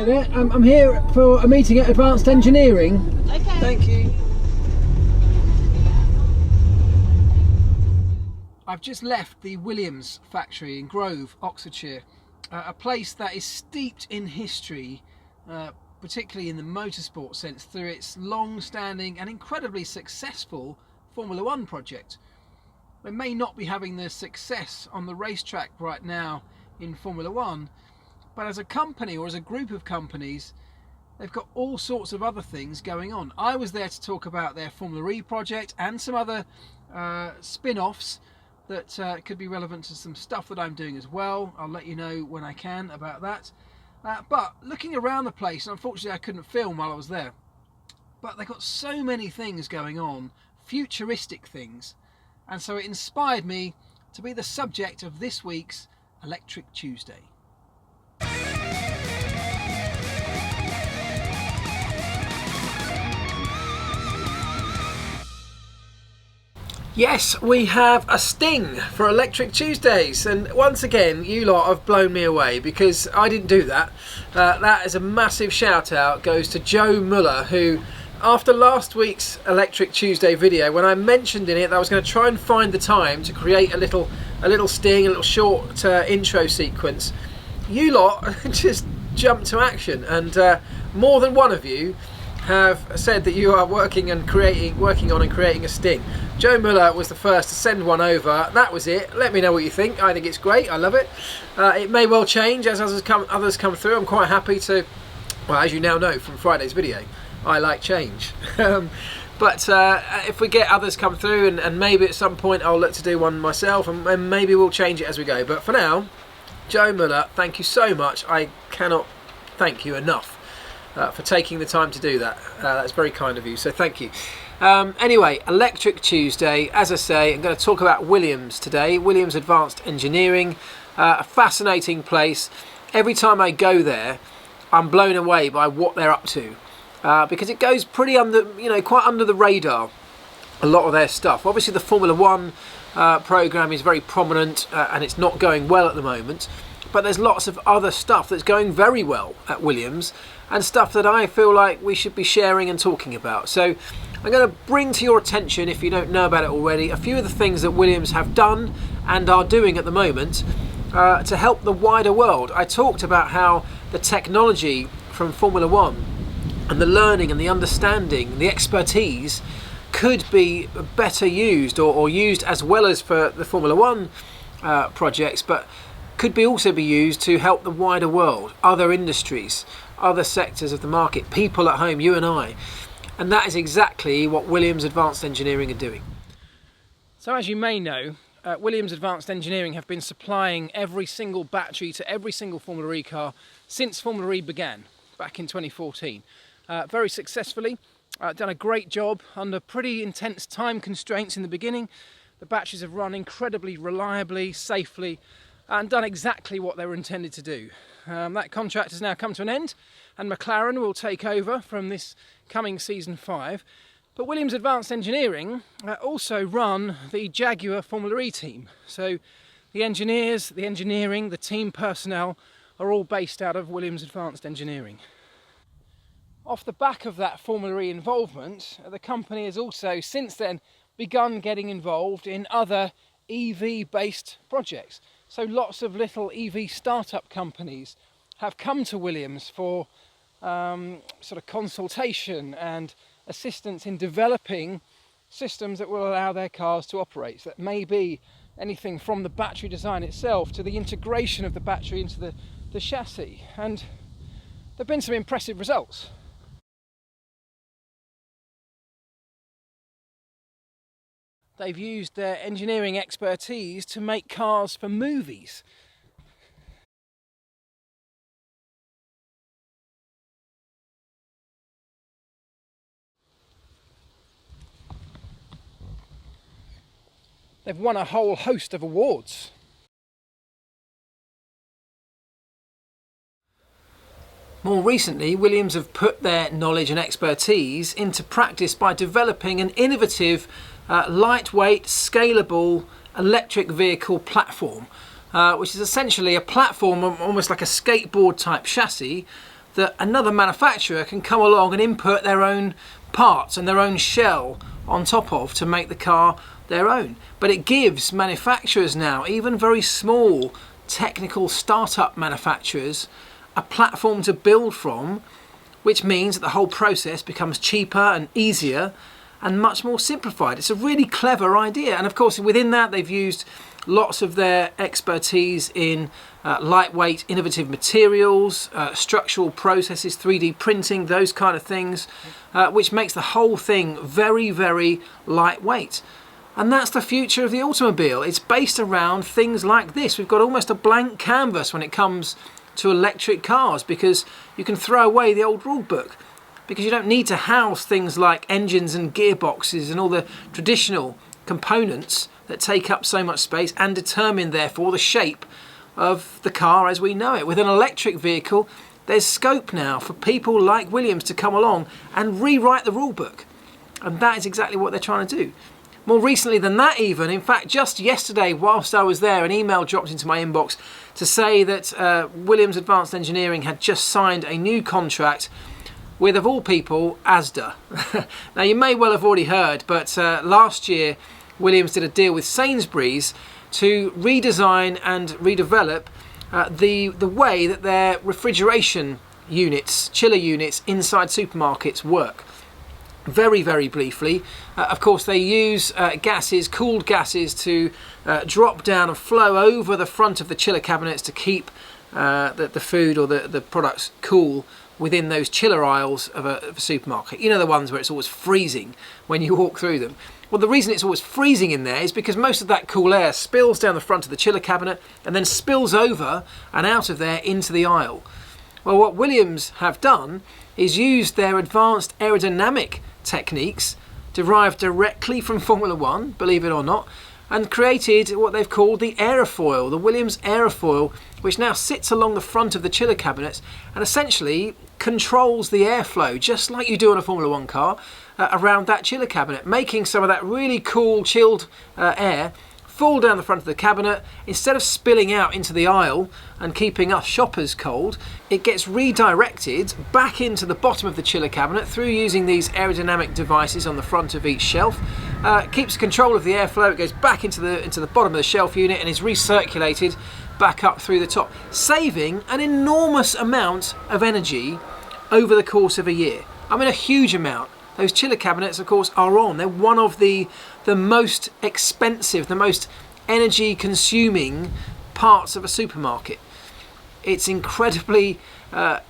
Hi there, I'm here for a meeting at Advanced Engineering. Okay. Thank you. I've just left the Williams factory in Grove, Oxfordshire, a place that is steeped in history, particularly in the motorsport sense, through its long-standing and incredibly successful Formula One project. They may not be having the success on the racetrack right now in Formula One, but as a company or as a group of companies, they've got all sorts of other things going on. I was there to talk about their Formula E project and some other spin-offs that could be relevant to some stuff that I'm doing as well. I'll let you know when I can about that. But looking around the place, and unfortunately I couldn't film while I was there, but they've got so many things going on, futuristic things, and so it inspired me to be the subject of this week's Electric Tuesday. Yes, we have a sting for Electric Tuesdays, and once again you lot have blown me away because I didn't do that. That is a massive shout out goes to Joe Muller, who after last week's Electric Tuesday video, when I mentioned in it that I was going to try and find the time to create a little sting, a little short intro sequence, you lot just jumped to action, and more than one of you have said that you are working on and creating a sting. Joe Muller was the first to send one over. That was it. Let me know what you think. I think it's great. I love it. It may well change as others come through. I'm quite happy to, well, as you now know from Friday's video, I like change. But if we get others come through, and maybe at some point I'll look to do one myself, and maybe we'll change it as we go. But for now, Joe Muller, thank you so much. I cannot thank you enough for taking the time to do that. That's very kind of you, so thank you. Anyway, Electric Tuesday, as I say, I'm going to talk about Williams today, Williams Advanced Engineering, a fascinating place. Every time I go there, I'm blown away by what they're up to, because it goes pretty quite under the radar, a lot of their stuff. Obviously the Formula One program is very prominent, and it's not going well at the moment, but there's lots of other stuff that's going very well at Williams, and stuff that I feel like we should be sharing and talking about. So I'm going to bring to your attention, if you don't know about it already, a few of the things that Williams have done and are doing at the moment to help the wider world. I talked about how the technology from Formula One and the learning and the understanding, the expertise could be better used, or used as well as for the Formula One projects, but could also be used to help the wider world, other industries, other sectors of the market, people at home, you and I. And that is exactly what Williams Advanced Engineering are doing. So as you may know, Williams Advanced Engineering have been supplying every single battery to every single Formula E car since Formula E began, back in 2014. Very successfully, done a great job under pretty intense time constraints in the beginning. The batteries have run incredibly reliably, safely, and done exactly what they were intended to do. That contract has now come to an end, and McLaren will take over from this coming season 5. But Williams Advanced Engineering also run the Jaguar Formula E team. So the engineers, the engineering, the team personnel are all based out of Williams Advanced Engineering. Off the back of that Formula E involvement, the company has also since then begun getting involved in other EV-based projects. So lots of little EV startup companies have come to Williams for sort of consultation and assistance in developing systems that will allow their cars to operate. So that may be anything from the battery design itself to the integration of the battery into the chassis. And there have been some impressive results. They've used their engineering expertise to make cars for movies. They've won a whole host of awards. More recently, Williams have put their knowledge and expertise into practice by developing an innovative, lightweight, scalable electric vehicle platform, which is essentially a platform almost like a skateboard type chassis that another manufacturer can come along and input their own parts and their own shell on top of to make the car their own. But it gives manufacturers now, even very small technical startup manufacturers, a platform to build from, which means that the whole process becomes cheaper and easier and much more simplified. It's a really clever idea, and of course within that they've used lots of their expertise in lightweight innovative materials, structural processes, 3D printing, those kind of things, which makes the whole thing very, very lightweight. And that's the future of the automobile. It's based around things like this. We've got almost a blank canvas when it comes to electric cars, because you can throw away the old rule book, because you don't need to house things like engines and gearboxes and all the traditional components that take up so much space and determine therefore the shape of the car as we know it. With an electric vehicle, there's scope now for people like Williams to come along and rewrite the rule book, and that is exactly what they're trying to do. More recently than that even, in fact just yesterday whilst I was there, an email dropped into my inbox to say that Williams Advanced Engineering had just signed a new contract with, of all people, Asda. Now you may well have already heard, but last year Williams did a deal with Sainsbury's to redesign and redevelop the way that their refrigeration units, chiller units inside supermarkets work. Very, very briefly, of course they use gases, cooled gases, to drop down and flow over the front of the chiller cabinets to keep the food or the products cool within those chiller aisles of a supermarket. You know, the ones where it's always freezing when you walk through them. Well, the reason it's always freezing in there is because most of that cool air spills down the front of the chiller cabinet and then spills over and out of there into the aisle. Well, what Williams have done is used their advanced aerodynamic techniques derived directly from Formula One, believe it or not, and created what they've called the aerofoil, the Williams aerofoil, which now sits along the front of the chiller cabinets and essentially controls the airflow, just like you do on a Formula One car, around that chiller cabinet, making some of that really cool chilled air fall down the front of the cabinet. Instead of spilling out into the aisle and keeping us shoppers cold, it gets redirected back into the bottom of the chiller cabinet through using these aerodynamic devices on the front of each shelf. Keeps control of the airflow. It goes back into the bottom of the shelf unit and is recirculated back up through the top, saving an enormous amount of energy over the course of a year. I mean, a huge amount. Those chiller cabinets, of course, are on. They're one of the most expensive, the most energy consuming parts of a supermarket. It's incredibly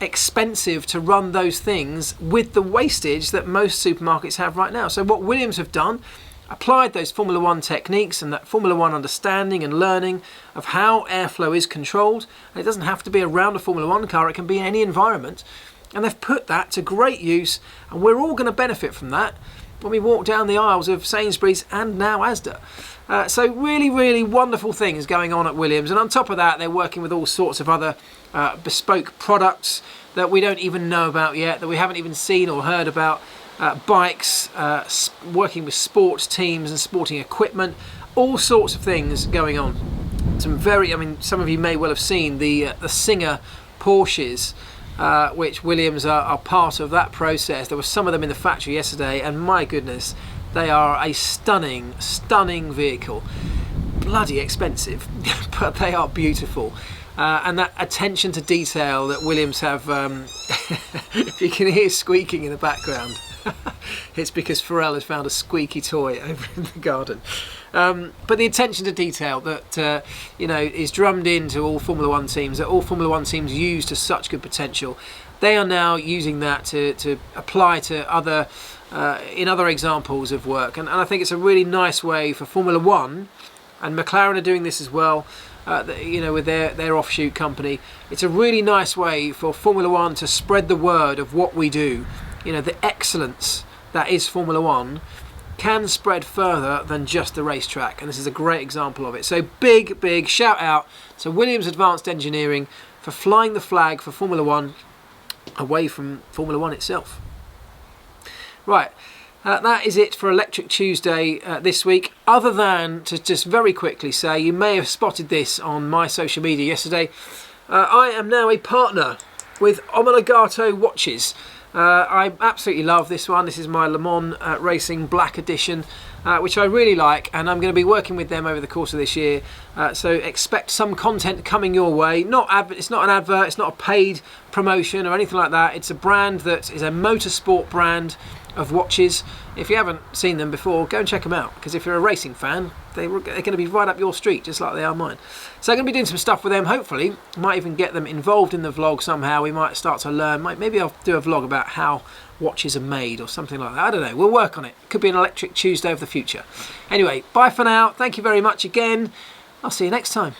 expensive to run those things with the wastage that most supermarkets have right now. So what Williams have done, applied those Formula One techniques and that Formula One understanding and learning of how airflow is controlled. And it doesn't have to be around a Formula One car, it can be in any environment. And they've put that to great use, and we're all going to benefit from that when we walk down the aisles of Sainsbury's and now Asda. So really, really wonderful things going on at Williams. And on top of that, they're working with all sorts of other bespoke products that we don't even know about yet, that we haven't even seen or heard about. Bikes, working with sports teams and sporting equipment, all sorts of things going on. Some of you may well have seen the Singer Porsches, which Williams are part of that process. There were some of them in the factory yesterday, and my goodness, they are a stunning, stunning vehicle. Bloody expensive, but they are beautiful. And that attention to detail that Williams have, if you can hear squeaking in the background, it's because Pharrell has found a squeaky toy over in the garden. But the attention to detail that is drummed into all Formula One teams, that all Formula One teams use to such good potential, they are now using that to apply to other examples of work. And I think it's a really nice way for Formula One, and McLaren are doing this as well, with their offshoot company. It's a really nice way for Formula One to spread the word of what we do. The excellence that is Formula One can spread further than just the racetrack, and this is a great example of it. So big shout out to Williams Advanced Engineering for flying the flag for Formula One away from Formula One itself. Right, that is it for Electric Tuesday this week, other than to just very quickly say, you may have spotted this on my social media yesterday, I am now a partner with Omologato watches. I absolutely love this one. This is my Le Mans Racing Black Edition, which I really like, and I'm going to be working with them over the course of this year. So expect some content coming your way. It's not an advert, it's not a paid promotion or anything like that. It's a brand that is a motorsport brand of watches. If you haven't seen them before, go and check them out, because if you're a racing fan, they're going to be right up your street, just like they are mine. So I'm going to be doing some stuff with them. Hopefully might even get them involved in the vlog somehow. We might start to learn. Maybe I'll do a vlog about how watches are made or something like that. I don't know, we'll work on it. Could be an Electric Tuesday of the future. Anyway, bye for now. Thank you very much again. I'll see you next time.